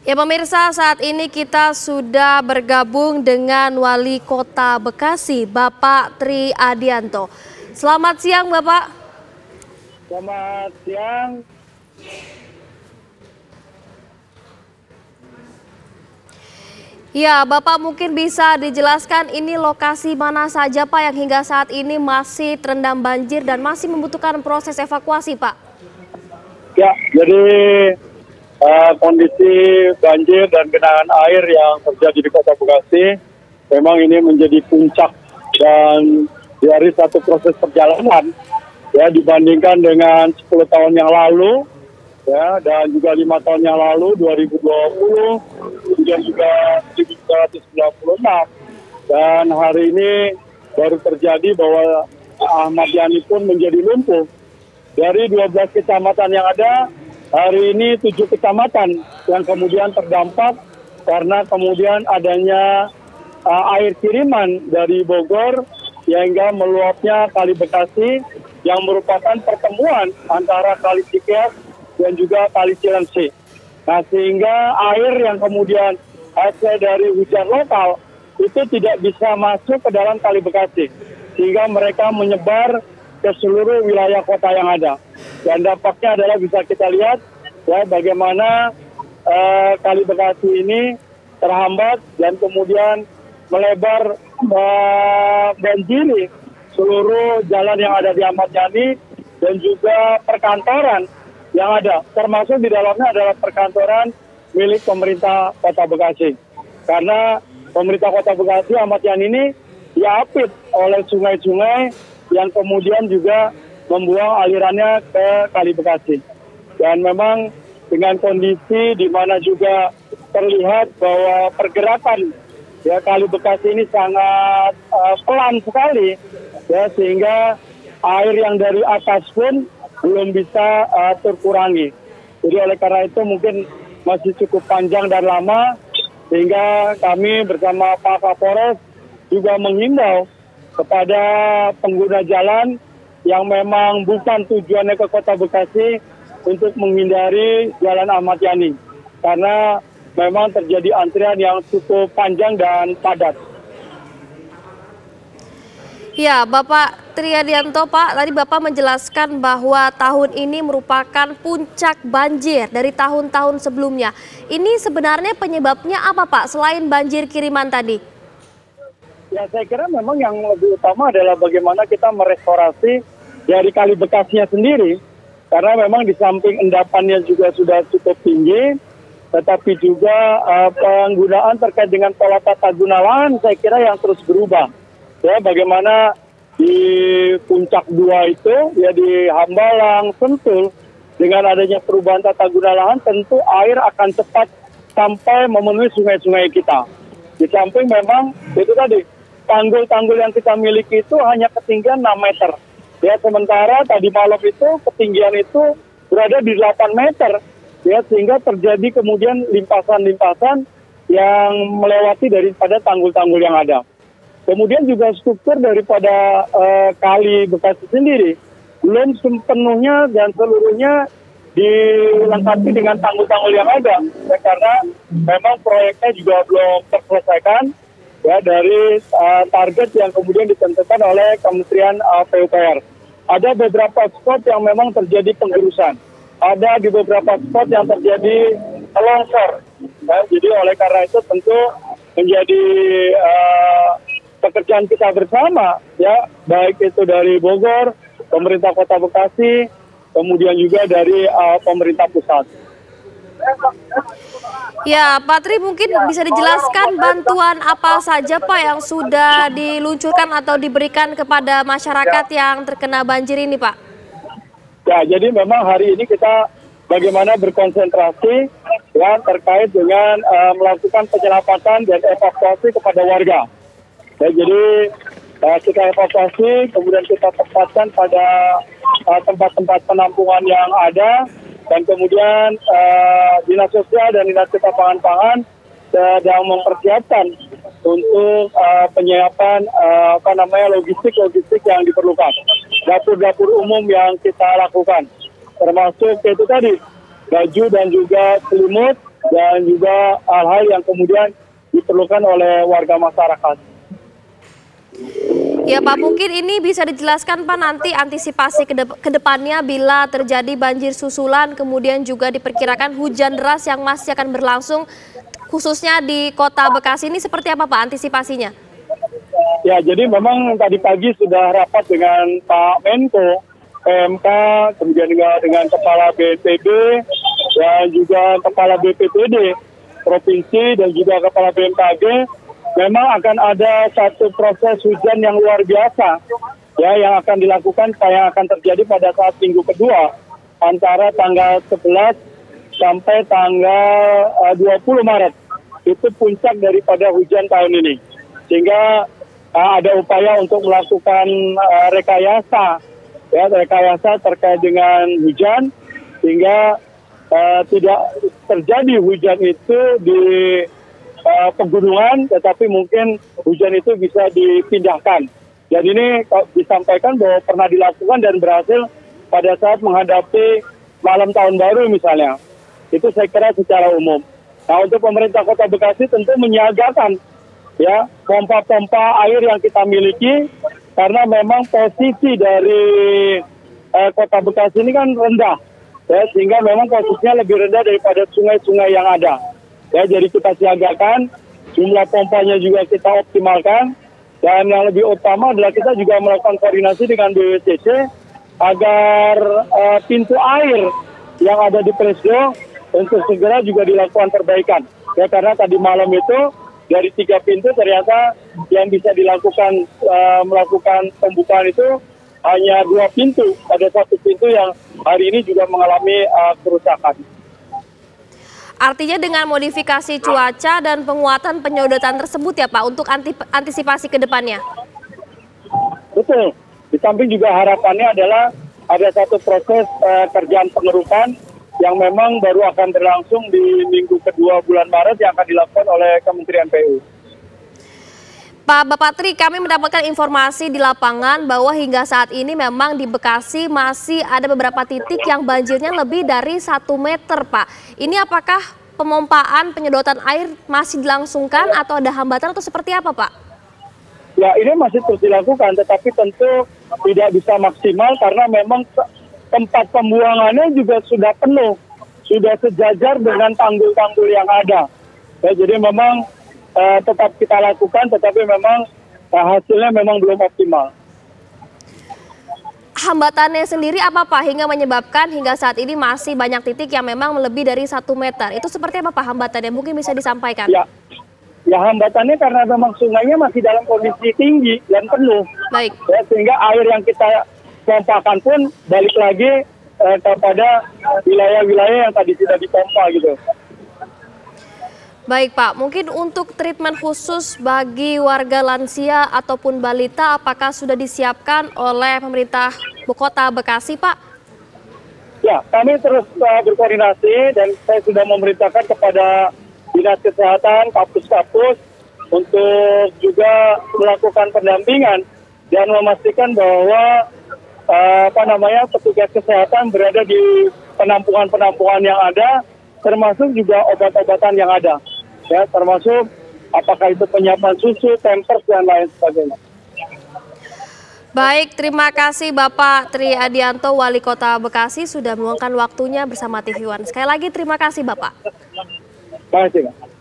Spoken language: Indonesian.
Ya pemirsa, saat ini kita sudah bergabung dengan Wali Kota Bekasi, Bapak Tri Adianto. Selamat siang, Bapak. Selamat siang. Ya, Bapak mungkin bisa dijelaskan ini lokasi mana saja Pak yang hingga saat ini masih terendam banjir dan masih membutuhkan proses evakuasi, Pak? Ya, jadi kondisi banjir dan genangan air yang terjadi di Kota Bekasi memang ini menjadi puncak dan dari satu proses perjalanan ya dibandingkan dengan 10 tahun yang lalu ya dan juga 5 tahun yang lalu 2020 kemudian juga 1996 dan hari ini baru terjadi bahwa Ahmad Yani pun menjadi lumpuh. Dari 12 kecamatan yang ada, hari ini 7 kecamatan yang kemudian terdampak karena kemudian adanya air kiriman dari Bogor hingga meluapnya Kali Bekasi yang merupakan pertemuan antara Kali Cikeas dan juga Kali Cilengsi. Nah, sehingga air yang kemudian hasil dari hujan lokal itu tidak bisa masuk ke dalam Kali Bekasi, sehingga mereka menyebar ke seluruh wilayah kota yang ada. Dan dampaknya adalah bisa kita lihat ya bagaimana Kali Bekasi ini terhambat dan kemudian melebar banjiri seluruh jalan yang ada di Ahmad Yani dan juga perkantoran yang ada, termasuk di dalamnya adalah perkantoran milik pemerintah Kota Bekasi. Karena pemerintah Kota Bekasi Ahmad Yani ini diapit oleh sungai-sungai yang kemudian juga membuang alirannya ke Kali Bekasi. Dan memang dengan kondisi di mana juga terlihat bahwa pergerakan ya Kali Bekasi ini sangat pelan sekali ya, sehingga air yang dari atas pun belum bisa terkurangi. Jadi oleh karena itu mungkin masih cukup panjang dan lama, sehingga kami bersama Pak Kapolres juga menghimbau kepada pengguna jalan yang memang bukan tujuannya ke Kota Bekasi untuk menghindari Jalan Ahmad Yani. Karena memang terjadi antrian yang cukup panjang dan padat. Ya, Bapak Tri Adianto, Pak, tadi Bapak menjelaskan bahwa tahun ini merupakan puncak banjir dari tahun-tahun sebelumnya. Ini sebenarnya penyebabnya apa, Pak, selain banjir kiriman tadi? Ya, saya kira memang yang lebih utama adalah bagaimana kita merestorasi dari Kali Bekasinya sendiri. Karena memang di samping endapannya juga sudah cukup tinggi, tetapi juga penggunaan terkait dengan pola tata guna lahan saya kira yang terus berubah. Ya, bagaimana di puncak 2 itu, ya di Hambalang, Sentul, dengan adanya perubahan tata guna lahan, tentu air akan cepat sampai memenuhi sungai-sungai kita. Di samping memang, itu tadi, tanggul-tanggul yang kita miliki itu hanya ketinggian 6 meter. Ya, sementara tadi malam itu, ketinggian itu berada di 8 meter. Ya, sehingga terjadi kemudian limpasan-limpasan yang melewati daripada tanggul-tanggul yang ada. Kemudian juga struktur daripada Kali Bekasi sendiri belum sepenuhnya dan seluruhnya dilengkapi dengan tanggul-tanggul yang ada. Ya, karena memang proyeknya juga belum terselesaikan ya dari target yang kemudian ditentukan oleh Kementerian PUPR. Ada beberapa spot yang memang terjadi penggerusan. Ada di beberapa spot yang terjadi longsor. Ya, jadi oleh karena itu tentu menjadi pekerjaan kita bersama, ya, baik itu dari Bogor, pemerintah Kota Bekasi, kemudian juga dari pemerintah pusat. Ya, Pak Tri, mungkin bisa dijelaskan bantuan apa saja Pak yang sudah diluncurkan atau diberikan kepada masyarakat yang terkena banjir ini, Pak? Ya, jadi memang hari ini kita bagaimana berkonsentrasi ya terkait dengan melakukan penyelamatan dan evakuasi kepada warga. Ya, jadi kita evakuasi, kemudian kita tempatkan pada tempat-tempat penampungan yang ada, dan kemudian Dinas Sosial dan Dinas Ketahanan Pangan sedang mempersiapkan untuk penyiapan logistik yang diperlukan, dapur-dapur umum yang kita lakukan, termasuk itu tadi baju dan juga selimut dan juga hal-hal yang kemudian diperlukan oleh warga masyarakat. Ya Pak, mungkin ini bisa dijelaskan Pak nanti antisipasi ke depannya bila terjadi banjir susulan, kemudian juga diperkirakan hujan deras yang masih akan berlangsung khususnya di Kota Bekasi ini seperti apa Pak antisipasinya? Ya, jadi memang tadi pagi sudah rapat dengan Pak Menko, PMK, kemudian juga dengan Kepala BNPB dan juga Kepala BPPD Provinsi dan juga Kepala BMKG. Memang akan ada satu proses hujan yang luar biasa ya yang akan dilakukan, yang akan terjadi pada saat minggu kedua antara tanggal 11 sampai tanggal 20 Maret. Itu puncak daripada hujan tahun ini. Sehingga ada upaya untuk melakukan rekayasa terkait dengan hujan sehingga tidak terjadi hujan itu di pegunungan, tetapi mungkin hujan itu bisa dipindahkan. Dan ini disampaikan bahwa pernah dilakukan dan berhasil pada saat menghadapi malam tahun baru misalnya. Itu saya kira secara umum. Nah, untuk pemerintah Kota Bekasi tentu menyiagakan ya pompa-pompa air yang kita miliki karena memang posisi dari Kota Bekasi ini kan rendah ya, sehingga memang posisinya lebih rendah daripada sungai-sungai yang ada. Ya, jadi kita siagakan, jumlah pompanya juga kita optimalkan, dan yang lebih utama adalah kita juga melakukan koordinasi dengan BWCC agar pintu air yang ada di Presdo untuk segera juga dilakukan perbaikan. Ya, karena tadi malam itu dari 3 pintu ternyata yang bisa dilakukan melakukan pembukaan itu hanya 2 pintu. Ada 1 pintu yang hari ini juga mengalami kerusakan. Artinya dengan modifikasi cuaca dan penguatan penyedotan tersebut ya Pak untuk antisipasi ke depannya? Betul. Di samping juga harapannya adalah ada satu proses kerjaan pengerukan yang memang baru akan berlangsung di minggu kedua bulan Maret yang akan dilakukan oleh Kementerian PU. Pak Bapak Tri, kami mendapatkan informasi di lapangan bahwa hingga saat ini memang di Bekasi masih ada beberapa titik yang banjirnya lebih dari 1 meter, Pak. Ini apakah pemompaan penyedotan air masih dilangsungkan atau ada hambatan atau seperti apa, Pak? Ya, ini masih terus dilakukan, tetapi tentu tidak bisa maksimal karena memang tempat pembuangannya juga sudah penuh, sudah sejajar dengan tanggul-tanggul yang ada. Ya, jadi memang tetap kita lakukan, tetapi memang hasilnya memang belum optimal. Hambatannya sendiri apa Pak hingga menyebabkan hingga saat ini masih banyak titik yang memang lebih dari 1 meter? Itu seperti apa Pak hambatannya? Mungkin bisa disampaikan. Ya hambatannya karena memang sungainya masih dalam kondisi tinggi dan penuh. Baik. Ya, sehingga air yang kita pompakan pun balik lagi kepada wilayah-wilayah yang tadi sudah dipompa gitu. Baik Pak, mungkin untuk treatment khusus bagi warga lansia ataupun balita apakah sudah disiapkan oleh pemerintah Kota Bekasi Pak? Ya, kami terus berkoordinasi dan saya sudah memerintahkan kepada Dinas Kesehatan, kampus-kampus untuk juga melakukan pendampingan dan memastikan bahwa petugas kesehatan berada di penampungan-penampungan yang ada, termasuk juga obat-obatan yang ada. Ya, termasuk apakah itu penyiapan susu, pampers, dan lain sebagainya. Baik, terima kasih Bapak Tri Adianto, Wali Kota Bekasi sudah meluangkan waktunya bersama TV One. Sekali lagi terima kasih Bapak. Terima kasih.